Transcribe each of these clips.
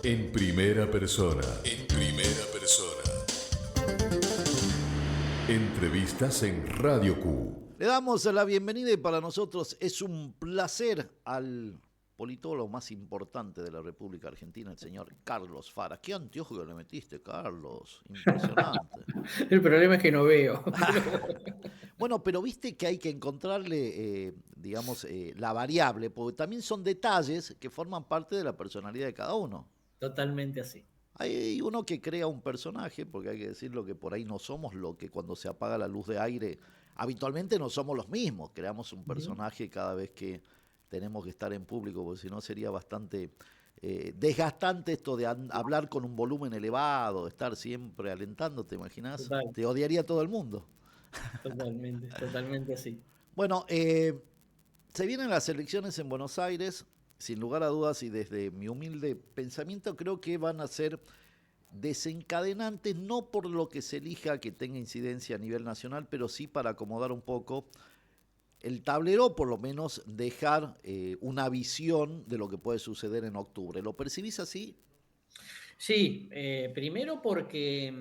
En primera persona. En primera persona. Entrevistas en Radio Q. Le damos la bienvenida y para nosotros es un placer al politólogo más importante de la República Argentina, el señor Carlos Fara. ¿Qué anteojo que le metiste, Carlos? Impresionante. El problema es que no veo. Bueno, pero viste que hay que encontrarle, la variable, porque también son detalles que forman parte de la personalidad de cada uno. Totalmente así. Hay uno que crea un personaje, porque hay que decirlo que por ahí no somos lo que cuando se apaga la luz de aire, habitualmente no somos los mismos, creamos un personaje cada vez que tenemos que estar en público, porque si no sería bastante desgastante esto de hablar con un volumen elevado, de estar siempre alentando, ¿te imaginas? Total, Te odiaría todo el mundo. totalmente así. Bueno, se vienen las elecciones en Buenos Aires, sin lugar a dudas, y desde mi humilde pensamiento creo que van a ser desencadenantes, no por lo que se elija que tenga incidencia a nivel nacional, pero sí para acomodar un poco el tablero, por lo menos dejar una visión de lo que puede suceder en octubre. ¿Lo percibís así? Sí, primero porque,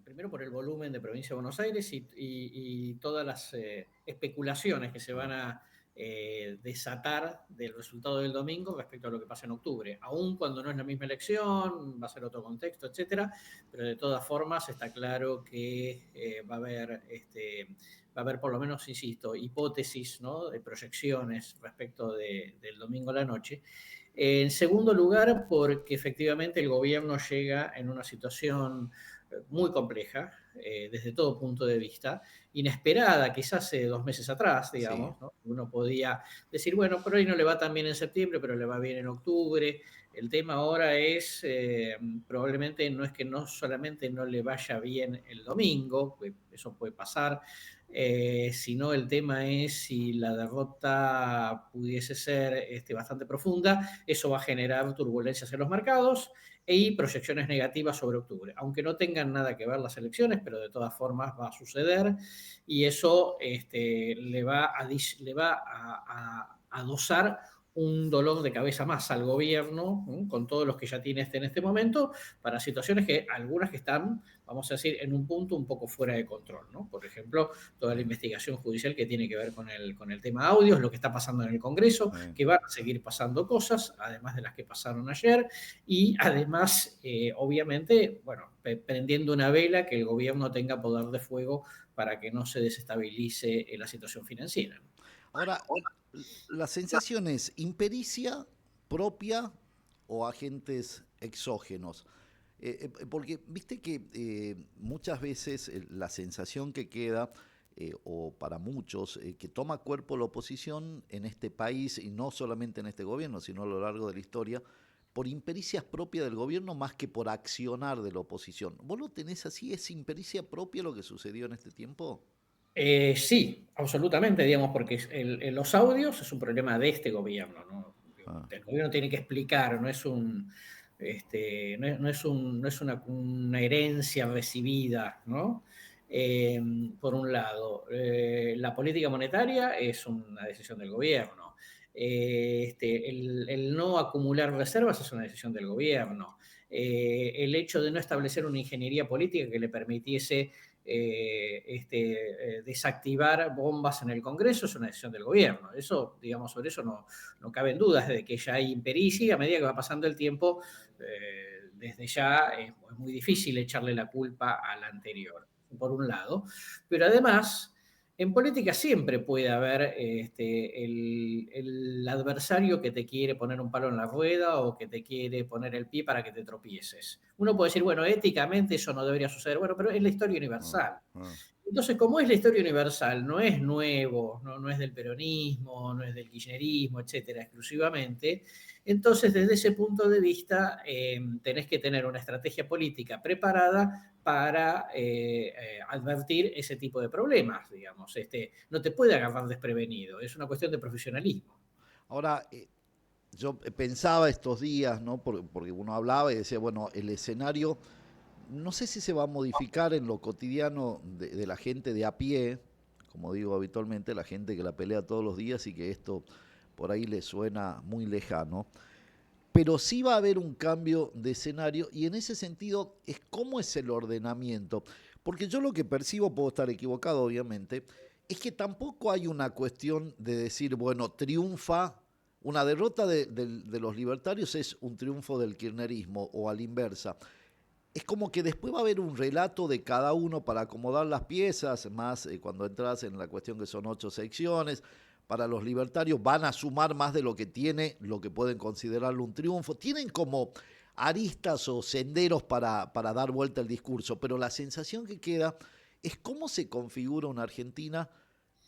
primero por el volumen de Provincia de Buenos Aires y todas las especulaciones que se van a desatar del resultado del domingo respecto a lo que pasa en octubre. Aún cuando no es la misma elección, va a ser otro contexto, etcétera, pero de todas formas está claro que va a haber por lo menos, insisto, hipótesis, ¿no?, de proyecciones respecto del domingo a la noche. En segundo lugar, porque efectivamente el gobierno llega en una situación muy compleja desde todo punto de vista, inesperada quizás hace 2 meses atrás, Sí. digamos, ¿no? Uno podía decir, bueno, pero hoy no le va tan bien en septiembre, pero le va bien en octubre. El tema ahora es, probablemente no es que no solamente no le vaya bien el domingo, eso puede pasar, sino el tema es si la derrota pudiese ser bastante profunda, eso va a generar turbulencias en los mercados y proyecciones negativas sobre octubre, aunque no tengan nada que ver las elecciones, pero de todas formas va a suceder y eso le va a dosar un dolor de cabeza más al gobierno, con todos los que ya tiene en este momento, para situaciones que algunas que están, vamos a decir, en un punto un poco fuera de control, ¿no? Por ejemplo, toda la investigación judicial que tiene que ver con el tema audios, lo que está pasando en el Congreso, que van a seguir pasando cosas, además de las que pasaron ayer, y además, obviamente, bueno, prendiendo una vela que el gobierno tenga poder de fuego para que no se desestabilice la situación financiera. Ahora, la sensación es impericia propia o agentes exógenos. Porque viste que muchas veces la sensación que queda, o para muchos, que toma cuerpo la oposición en este país, y no solamente en este gobierno, sino a lo largo de la historia, por impericias propias del gobierno más que por accionar de la oposición. ¿Vos lo tenés así? ¿Es impericia propia lo que sucedió en este tiempo? Sí, absolutamente, digamos, porque los audios es un problema de este gobierno, ¿no? Ah, El gobierno tiene que explicar, no es una herencia recibida, ¿no? Eh, por un lado, la política monetaria es una decisión del gobierno. El no acumular reservas es una decisión del gobierno. El hecho de no establecer una ingeniería política que le permitiese desactivar bombas en el Congreso es una decisión del gobierno. Eso, digamos, sobre eso no caben dudas de que ya hay impericia y a medida que va pasando el tiempo, desde ya es muy difícil echarle la culpa al anterior, por un lado. Pero además, en política siempre puede haber el adversario que te quiere poner un palo en la rueda o que te quiere poner el pie para que te tropieces. Uno puede decir, bueno, éticamente eso no debería suceder, bueno, pero es la historia ah, universal. ah. Entonces, como es la historia universal, no es nuevo, no es del peronismo, no es del kirchnerismo, etcétera, exclusivamente, entonces desde ese punto de vista tenés que tener una estrategia política preparada para advertir ese tipo de problemas, digamos. No te puede agarrar desprevenido, es una cuestión de profesionalismo. Ahora, yo pensaba estos días, ¿no? Porque uno hablaba y decía, bueno, el escenario, no sé si se va a modificar en lo cotidiano de la gente de a pie, como digo habitualmente, la gente que la pelea todos los días y que esto por ahí le suena muy lejano. pero sí va a haber un cambio de escenario y en ese sentido es cómo es el ordenamiento. Porque yo lo que percibo, puedo estar equivocado obviamente, es que tampoco hay una cuestión de decir, bueno, triunfa, una derrota de los libertarios es un triunfo del kirchnerismo o a la inversa. Es como que después va a haber un relato de cada uno para acomodar las piezas, más cuando entras en la cuestión que son 8 secciones. Para los libertarios van a sumar más de lo que tiene, lo que pueden considerarlo un triunfo. Tienen como aristas o senderos para dar vuelta al discurso, pero la sensación que queda es cómo se configura una Argentina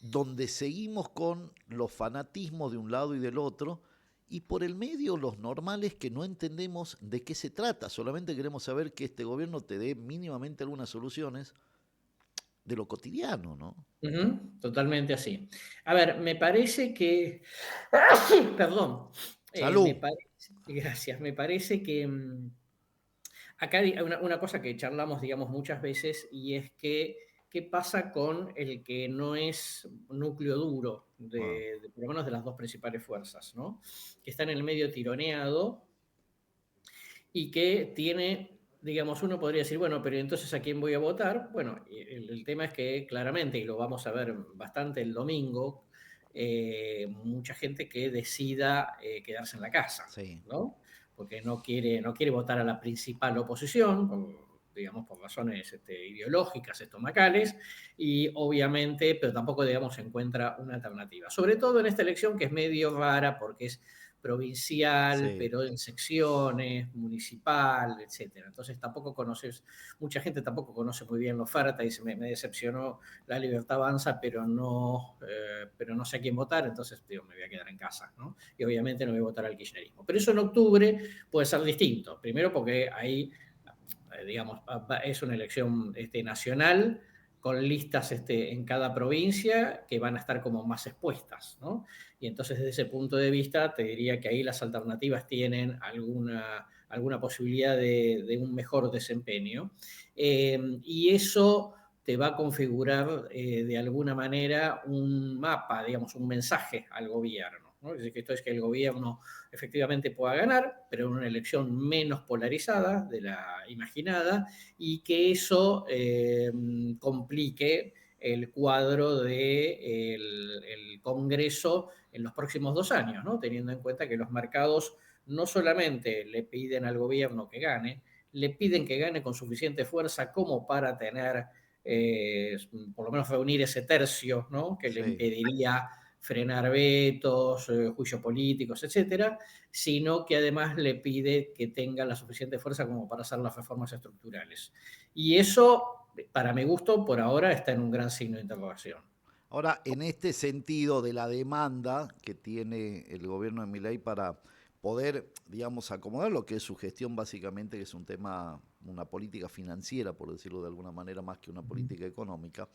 donde seguimos con los fanatismos de un lado y del otro, y por el medio los normales que no entendemos de qué se trata, solamente queremos saber que este gobierno te dé mínimamente algunas soluciones de lo cotidiano, ¿no? Totalmente así. A ver, me parece que, perdón, me Salud. parece, gracias, me parece que acá hay una cosa que charlamos, digamos, muchas veces y es que qué pasa con el que no es núcleo duro Ah, por lo menos de las dos principales fuerzas, ¿no? Que está en el medio tironeado y que tiene, digamos, uno podría decir, bueno, pero entonces ¿a quién voy a votar? Bueno, el tema es que claramente, y lo vamos a ver bastante el domingo, mucha gente que decida quedarse en la casa, sí. ¿no? Porque no quiere votar a la principal oposición, digamos, por razones ideológicas, estomacales, y obviamente, pero tampoco, digamos, se encuentra una alternativa. Sobre todo en esta elección que es medio rara porque es provincial, Sí. pero en secciones, municipal, etcétera. Entonces tampoco conoces, mucha gente tampoco conoce muy bien la oferta y me decepcionó La Libertad Avanza, pero no sé a quién votar, entonces digo, me voy a quedar en casa, ¿no? Y obviamente no voy a votar al kirchnerismo. Pero eso en octubre puede ser distinto. Primero porque ahí, digamos, es una elección nacional con listas en cada provincia que van a estar como más expuestas, ¿no? Y entonces desde ese punto de vista te diría que ahí las alternativas tienen alguna posibilidad de un mejor desempeño. Y eso te va a configurar de alguna manera un mapa, digamos, un mensaje al gobierno, ¿no? Es decir, que esto es que el gobierno efectivamente pueda ganar, pero en una elección menos polarizada de la imaginada, y que eso complique el cuadro del el Congreso en los próximos 2 años, ¿no? Teniendo en cuenta que los mercados no solamente le piden al gobierno que gane, le piden que gane con suficiente fuerza como para tener, por lo menos reunir ese tercio, ¿no? Que le Sí. impediría frenar vetos, juicios políticos, etcétera, sino que además le pide que tenga la suficiente fuerza como para hacer las reformas estructurales. Y eso, para mi gusto, por ahora está en un gran signo de interrogación. Ahora, en este sentido de la demanda que tiene el gobierno de Milei para poder, digamos, acomodar lo que es su gestión básicamente, que es un tema, una política financiera, por decirlo de alguna manera, más que una política económica,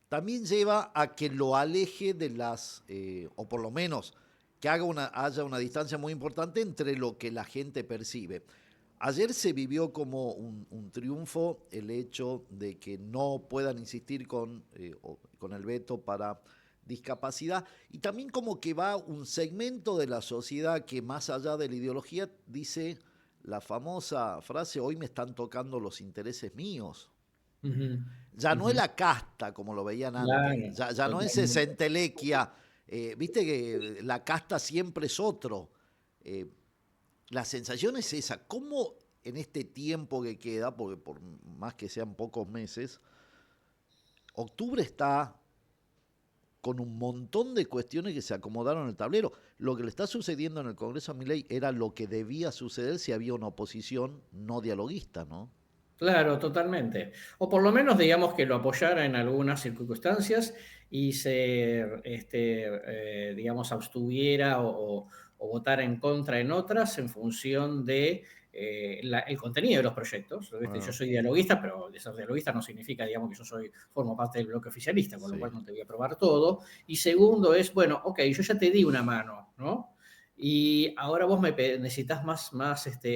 también lleva a que lo aleje de las, o por lo menos que haya una distancia muy importante entre lo que la gente percibe. Ayer se vivió como un triunfo el hecho de que no puedan insistir con el veto para discapacidad y también como que va un segmento de la sociedad que más allá de la ideología dice la famosa frase, hoy me están tocando los intereses míos. Ujú, Ya no es ujú. la casta como lo veían antes, Claro, ya no es esa totalmente. entelequia, viste que la casta siempre es otro. Eh, la sensación es esa, ¿cómo en este tiempo que queda, porque por más que sean pocos meses, octubre está con un montón de cuestiones que se acomodaron en el tablero? Lo que le está sucediendo en el Congreso a Milei era lo que debía suceder si había una oposición no dialoguista, ¿no? Claro, totalmente. O por lo menos digamos que lo apoyara en algunas circunstancias y digamos, abstuviera o votara en contra en otras en función de el contenido de los proyectos. ¿Viste? Yo Ah, soy dialoguista, pero de ser dialoguista no significa, digamos, que formo parte del bloque oficialista, con lo sí. cual no te voy a aprobar todo. Y segundo es, bueno, ok, yo ya te di una mano, ¿no? Y ahora vos necesitas más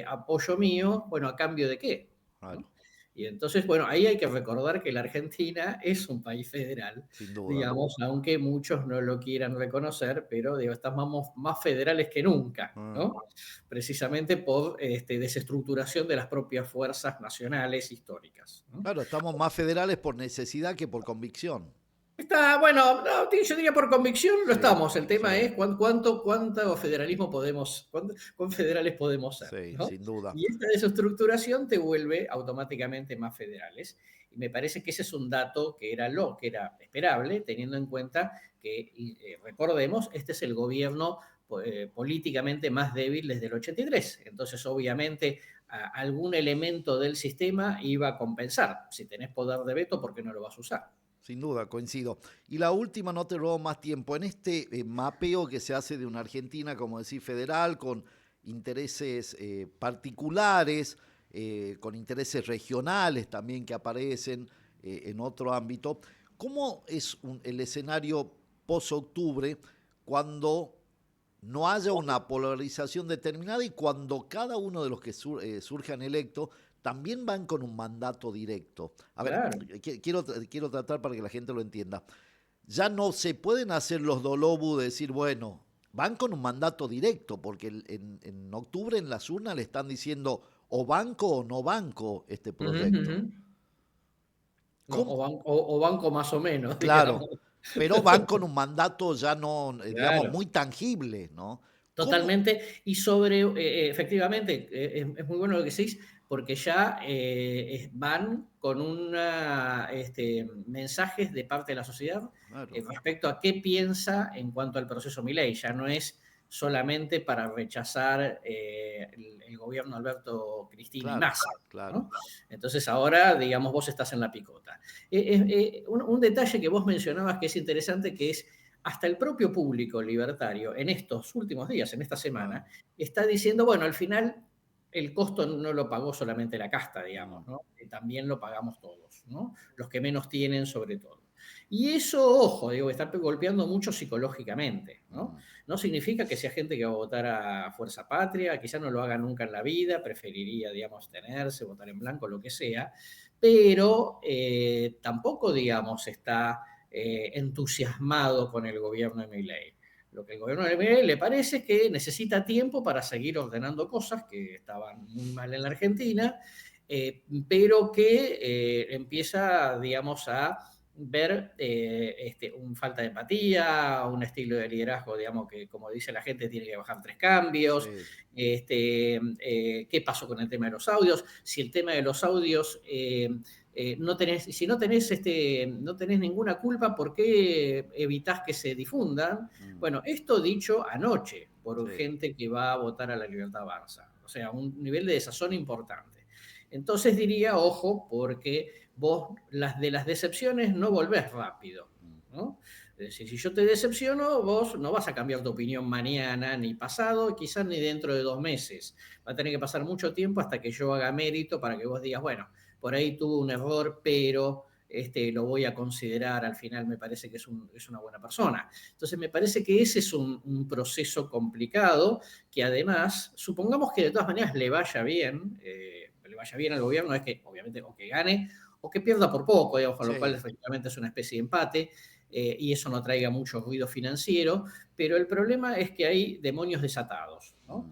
apoyo mío, bueno, ¿a cambio de qué? Claro. ¿No? Y entonces, bueno, ahí hay que recordar que la Argentina es un país federal, sin duda. digamos, aunque muchos no lo quieran reconocer, pero digo, estamos más federales que nunca, Ah. ¿no? Precisamente por desestructuración de las propias fuerzas nacionales históricas, ¿no? Claro, estamos más federales por necesidad que por convicción. Está, bueno, no, yo diría por convicción lo Sí, estamos. El tema sí, es cuánto federalismo podemos, cuán federales podemos ser, sí, ¿no? sin duda. Y esta desestructuración te vuelve automáticamente más federales. Y me parece que ese es un dato que era lo que era esperable, teniendo en cuenta que, recordemos, este es el gobierno políticamente más débil desde el 83. Entonces, obviamente, algún elemento del sistema iba a compensar. Si tenés poder de veto, ¿por qué no lo vas a usar? Sin duda, coincido. Y la última, no te robo más tiempo. En este mapeo que se hace de una Argentina, como decir, federal, con intereses particulares, con intereses regionales también que aparecen en otro ámbito, ¿cómo es el escenario post-octubre cuando no haya una polarización determinada y cuando cada uno de los que surjan electos también van con un mandato directo? A ver, Claro. quiero tratar para que la gente lo entienda. Ya no se pueden hacer los dolobu de decir, bueno, van con un mandato directo, porque en octubre en las urnas le están diciendo o banco o no banco este Ujú, proyecto. ujú. No, ¿Cómo? o banco más o menos, Claro, digamos. pero van con un mandato ya no, digamos, Claro, muy tangible, ¿no? ¿Cómo? totalmente. Y sobre, efectivamente, es muy bueno lo que decís, porque ya van con una, mensajes de parte de la sociedad Claro, respecto a qué piensa en cuanto al proceso Milei. Ya no es solamente para rechazar el gobierno Alberto, Cristina y claro, Massa, claro. ¿no? Entonces ahora, digamos, vos estás en la picota. Un detalle que vos mencionabas que es interesante, que es hasta el propio público libertario en estos últimos días, en esta Ah, semana, está diciendo, bueno, al final el costo no lo pagó solamente la casta, mm, digamos, ¿no? También lo pagamos todos, ¿no? Los que menos tienen sobre todo. Y eso, ojo, digo, está golpeando mucho psicológicamente, ¿no? mm. No significa que sea gente que va a votar a Fuerza Patria, quizá no lo haga nunca en la vida, preferiría, digamos, tenerse, votar en blanco, lo que sea, pero tampoco, digamos, está entusiasmado con el gobierno de Milei. Lo que el gobierno de Milei le parece es que necesita tiempo para seguir ordenando cosas que estaban muy mal en la Argentina, pero que empieza, digamos, a ver un falta de empatía, un estilo de liderazgo, digamos, que como dice la gente tiene que bajar 3 cambios. Sí, ¿Qué pasó con el tema de los audios? Si el tema de los audios no tenés, si no tenés, no tenés ninguna culpa, ¿por qué evitás que se difundan? mm, Bueno, esto dicho anoche por sí. gente que va a votar a la Libertad Avanza. O sea, un nivel de desazón importante. Entonces diría, ojo, porque vos de las decepciones no volvés rápido, Mm. ¿no? Es decir, si yo te decepciono, vos no vas a cambiar tu opinión mañana, ni pasado, quizás ni dentro de 2 meses. Va a tener que pasar mucho tiempo hasta que yo haga mérito para que vos digas, bueno, por ahí tuve un error, pero lo voy a considerar, al final me parece que es una buena persona. Entonces me parece que ese es un proceso complicado que además, supongamos que de todas maneras le vaya bien al gobierno, es que obviamente o que gane o que pierda por poco, digamos, con lo cual Sí. efectivamente es una especie de empate. Y eso no traiga mucho ruido financiero, pero el problema es que hay demonios desatados, ¿no? Mm,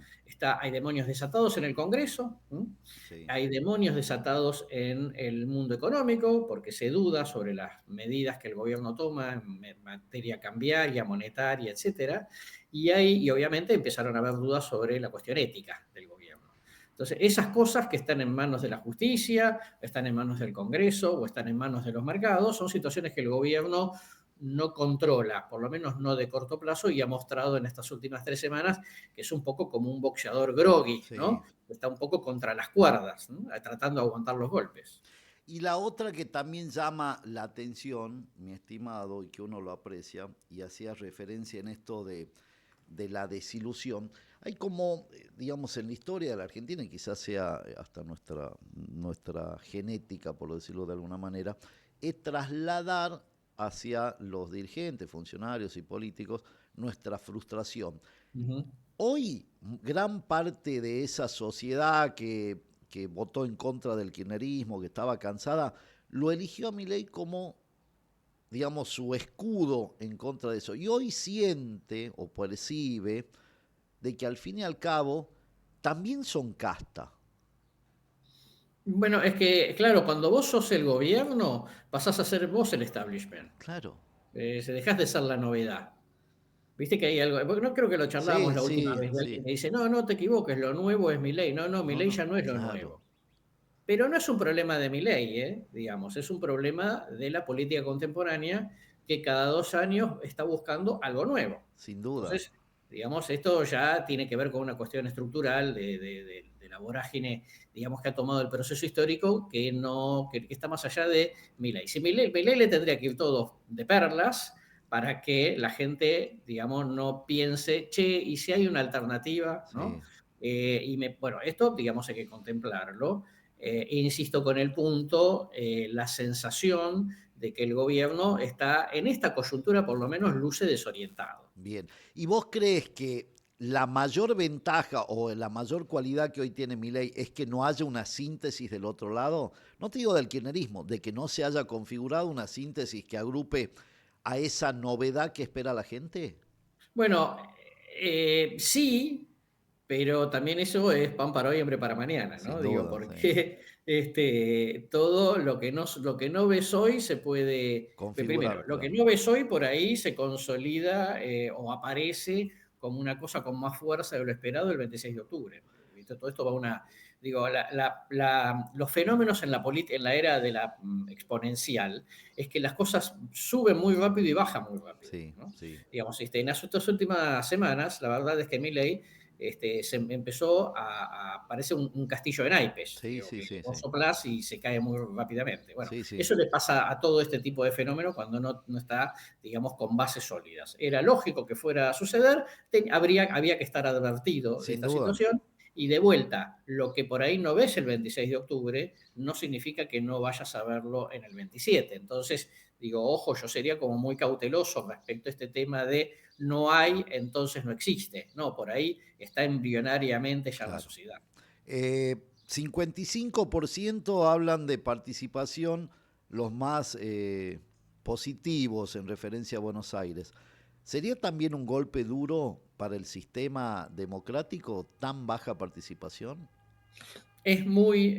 Hay demonios desatados en el Congreso, ¿no? sí. Hay demonios desatados en el mundo económico, porque se duda sobre las medidas que el gobierno toma en materia cambiaria, monetaria, etcétera. Y obviamente empezaron a haber dudas sobre la cuestión ética del gobierno. Entonces, esas cosas que están en manos de la justicia, están en manos del Congreso o están en manos de los mercados, son situaciones que el gobierno no controla, por lo menos no de corto plazo, y ha mostrado en estas últimas 3 semanas que es un poco como un boxeador groggy, Sí. ¿no? Está un poco contra las cuerdas, ¿no? Tratando de aguantar los golpes. Y la otra que también llama la atención, mi estimado, y que uno lo aprecia, y hacía referencia en esto de la desilusión, hay como, digamos, en la historia de la Argentina, y quizás sea hasta nuestra genética, por decirlo de alguna manera, es trasladar hacia los dirigentes, funcionarios y políticos nuestra frustración. Uh -huh. Hoy, gran parte de esa sociedad que que votó en contra del kirchnerismo, que estaba cansada, lo eligió a Milei como, digamos, su escudo en contra de eso. Y hoy siente o percibe de que al fin y al cabo también son casta. Bueno, es que, claro, cuando vos sos el gobierno, pasás a ser vos el establishment. Claro. Se dejás de ser la novedad. Viste que hay algo, porque no creo que lo charlábamos Sí, la última sí, vez, y alguien sí. me dice, no, no te equivoques, lo nuevo es Milei. No, no, No, Milei no, ya no es lo claro. nuevo. Pero no es un problema de Milei, digamos, es un problema de la política contemporánea que cada 2 años está buscando algo nuevo. Sin duda. Entonces, digamos, esto ya tiene que ver con una cuestión estructural de la vorágine, digamos, que ha tomado el proceso histórico que, no, que está más allá de Milei. Si Milei le tendría que ir todo de perlas para que la gente, digamos, no piense, che, ¿y si hay una alternativa? ¿No? Sí. Bueno, esto, digamos, hay que contemplarlo. Insisto con el punto, la sensación de que el gobierno está en esta coyuntura, por lo menos, luce desorientado. Bien. ¿Y vos crees que la mayor ventaja o la mayor cualidad que hoy tiene Milei es que no haya una síntesis del otro lado? No te digo del kirchnerismo, de que no se haya configurado una síntesis que agrupe a esa novedad que espera la gente. Bueno, sí, pero también eso es pan para hoy, hambre para mañana, ¿no? Sin Digo, duda, sí. porque todo lo que no ves hoy se puede, primero, Configurar, lo que claro. no ves hoy por ahí se consolida o aparece como una cosa con más fuerza de lo esperado el 26 de octubre. ¿Viste? Todo esto va a una, digo, los fenómenos en en la era de la exponencial es que las cosas suben muy rápido y bajan muy rápido, Sí, ¿no? sí. Digamos, en las estas últimas semanas, la verdad es que Milei se empezó parece un castillo de naipes, Sí, digo, sí, que sí, vos sí. soplás y se cae muy rápidamente. Bueno, Sí, sí. eso le pasa a todo este tipo de fenómenos cuando no está, digamos, con bases sólidas. Era lógico que fuera a suceder, había que estar advertido de Sin esta duda. situación. Y de vuelta, lo que por ahí no ves el 26 de octubre no significa que no vayas a verlo en el 27. Entonces, digo, ojo, yo sería como muy cauteloso respecto a este tema de no hay, entonces no existe. No, por ahí está embrionariamente ya la Claro. sociedad. 55% hablan de participación, los más positivos en referencia a Buenos Aires. ¿Sería también un golpe duro para el sistema democrático tan baja participación? Es muy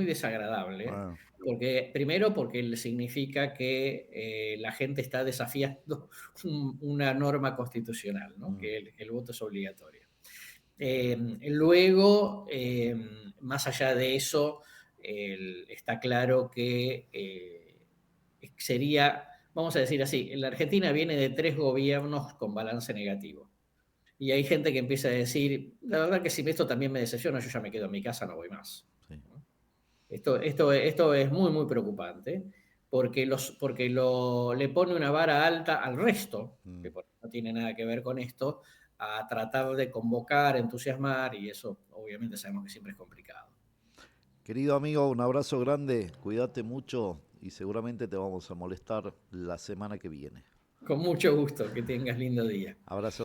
desagradable, Ah, porque, primero porque significa que la gente está desafiando una norma constitucional, ¿no? mm, Que el voto es obligatorio. Luego, más allá de eso, está claro que sería, vamos a decir así, la Argentina viene de 3 gobiernos con balance negativo. Y hay gente que empieza a decir, la verdad que si esto también me decepciona, yo ya me quedo en mi casa, no voy más. sí, Esto es muy, muy preocupante porque, le pone una vara alta al resto, mm. que no tiene nada que ver con esto, a tratar de convocar, entusiasmar, y eso obviamente sabemos que siempre es complicado. Querido amigo, un abrazo grande, cuídate mucho y seguramente te vamos a molestar la semana que viene. Con mucho gusto, que tengas lindo día. Abrazo.